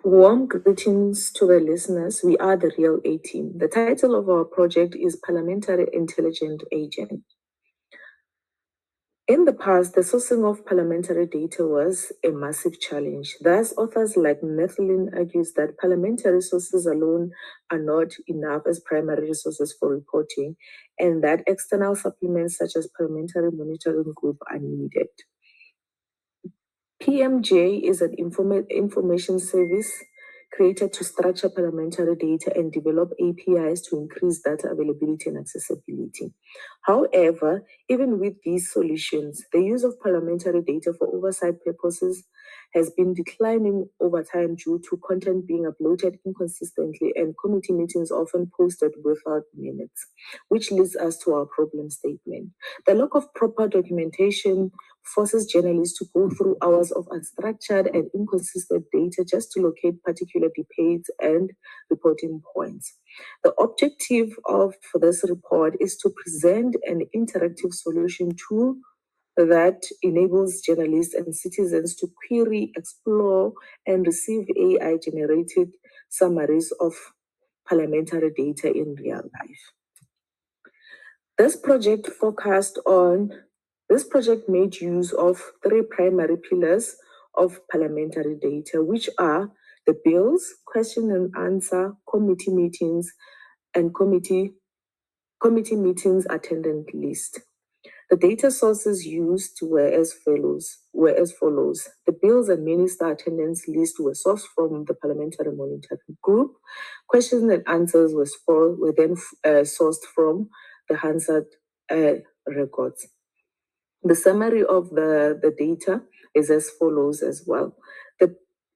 Warm greetings to the listeners. We are the Real A Team. The title of our project is Parliamentary Intelligent Agent. In the past, the sourcing of parliamentary data was a massive challenge. Thus, authors like Mmathapelo argues that parliamentary sources alone are not enough as primary resources for reporting, and that external supplements such as Parliamentary Monitoring Group are needed. PMJ is an information service created to structure parliamentary data and develop APIs to increase data availability and accessibility. However, even with these solutions, the use of parliamentary data for oversight purposes has been declining over time due to content being uploaded inconsistently and committee meetings often posted without minutes, which leads us to our problem statement. The lack of proper documentation forces journalists to go through hours of unstructured and inconsistent data just to locate particular debates and reporting points. The objective of this report is to present an interactive solution tool that enables journalists and citizens to query, explore, and receive AI-generated summaries of parliamentary data in real life. This project made use of three primary pillars of parliamentary data, which are the bills, question and answer, committee meetings, and committee meetings attendance list. The data sources used were as follows. The bills and minister attendance list were sourced from the Parliamentary Monitoring Group. Questions and answers were then sourced from the Hansard records. The summary of the data is as follows as well.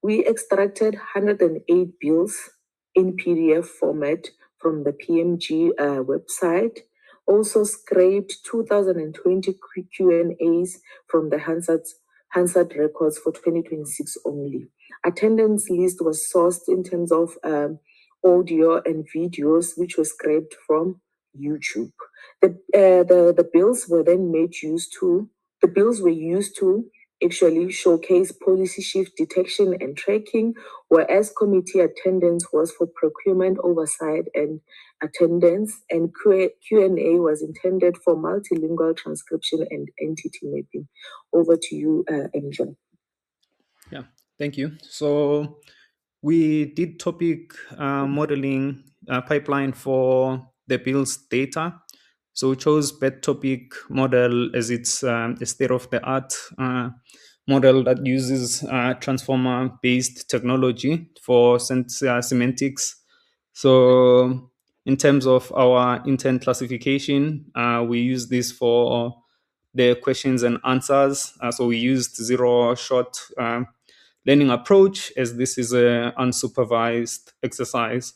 We extracted 108 bills in PDF format from the PMG website, also scraped 2020 Q&As from the Hansard records for 2026 only. Attendance list was sourced in terms of audio and videos, which were scraped from YouTube. The bills were then used to actually showcase policy shift detection and tracking, whereas committee attendance was for procurement oversight and attendance, and Q&A was intended for multilingual transcription and entity mapping. Over to you, Angel. Yeah, thank you. So we did topic modeling pipeline for the bills data. So we chose BERTopic model as its a state-of-the-art model that uses transformer-based technology for semantics. So in terms of our intent classification, we use this for the questions and answers. So we used zero-shot learning approach, as this is an unsupervised exercise.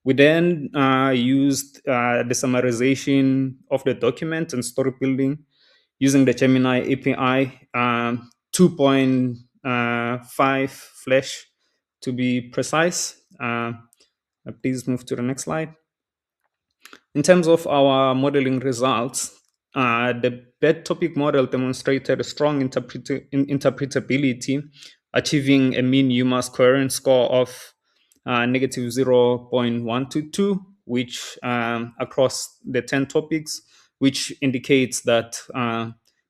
We then used the summarization of the document and story building using the Gemini API 2.5 Flash to be precise. Please move to the next slide. In terms of our modeling results, the BERTopic model demonstrated a strong interpretability, achieving a mean UMAS coherence score of negative 0.122, which across the 10 topics, which indicates that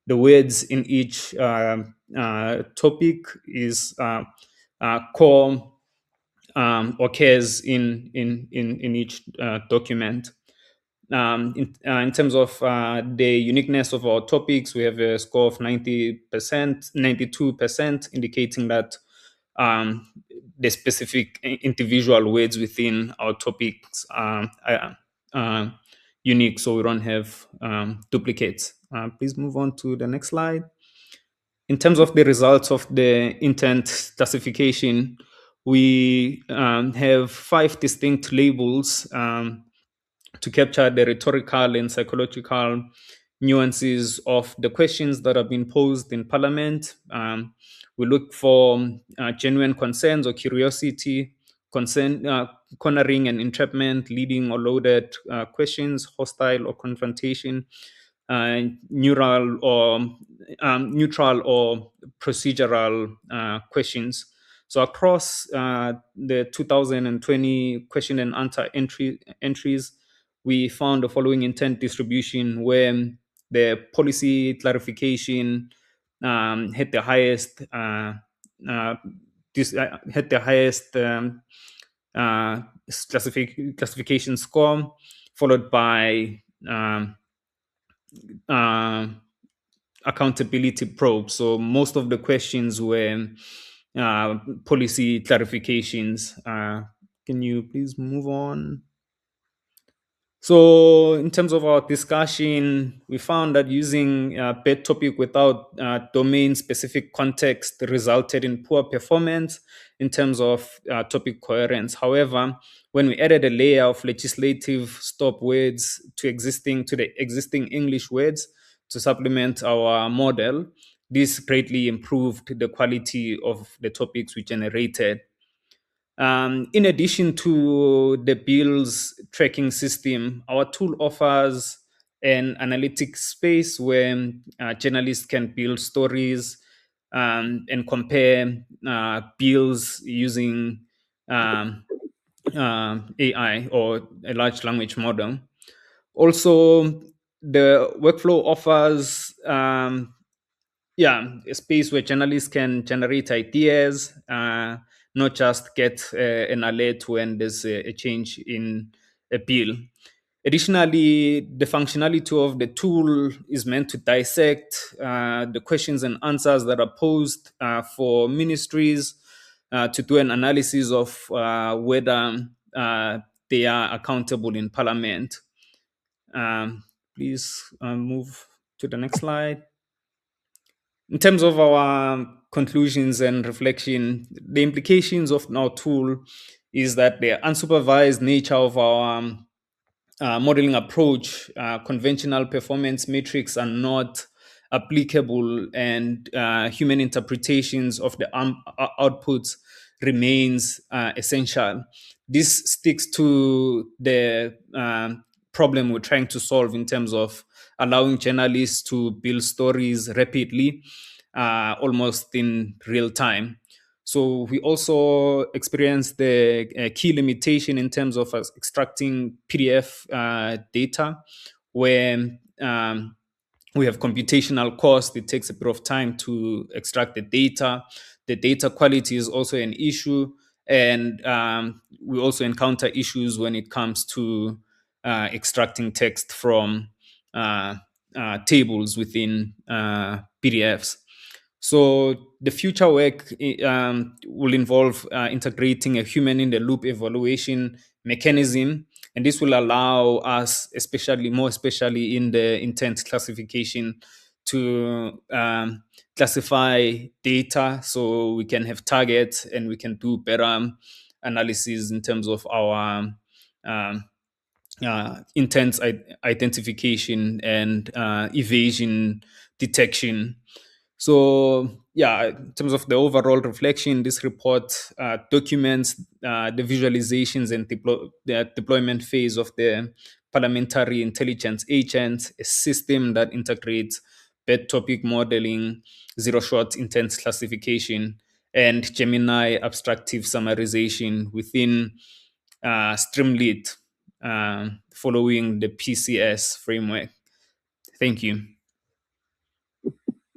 the words in each topic is core occurs in each document. In terms of the uniqueness of our topics, we have a score of 90%, 92%, indicating that the specific individual words within our topics are unique, so we don't have duplicates. Please move on to the next slide. In terms of the results of the intent classification, we have 5 distinct labels to capture the rhetorical and psychological nuances of the questions that have been posed in Parliament. We look for genuine concerns or curiosity, cornering and entrapment, leading or loaded questions, hostile or confrontation, neutral or procedural questions. So across the 2020 question and answer entries, we found the following intent distribution where the policy clarification had the highest classification score, followed by uh, accountability probe. So most of the questions were policy clarifications. Can you please move on? So in terms of our discussion, we found that using BERTopic without domain-specific context resulted in poor performance in terms of topic coherence. However, when we added a layer of legislative stop words to the existing English words to supplement our model, this greatly improved the quality of the topics we generated. In addition to the bills tracking system, our tool offers an analytics space where journalists can build stories and compare bills using AI or a large language model. Also, the workflow offers a space where journalists can generate ideas, not just get an alert when there's a change in a bill. Additionally, the functionality of the tool is meant to dissect the questions and answers that are posed for ministries, to do an analysis of whether they are accountable in Parliament. Please move to the next slide. In terms of our conclusions and reflection, the implications of our tool is that the unsupervised nature of our modeling approach, conventional performance metrics are not applicable, and human interpretations of the outputs remains essential. This sticks to the problem we're trying to solve in terms of allowing journalists to build stories rapidly, almost in real time. So we also experienced the key limitation in terms of extracting PDF data, where we have computational cost. It takes a bit of time to extract the data. The data quality is also an issue. And we also encounter issues when it comes to extracting text from tables within PDFs. So the future work will involve integrating a human in the loop evaluation mechanism, and this will allow us, more especially in the intent classification, to classify data so we can have targets and we can do better analysis in terms of our intent identification and evasion detection. So, in terms of the overall reflection, this report documents the visualizations and the deployment phase of the Parliamentary Intelligence Agent, a system that integrates BERTopic modeling, zero-shot intent classification, and Gemini abstractive summarization within Streamlit, following the PCS framework. Thank you.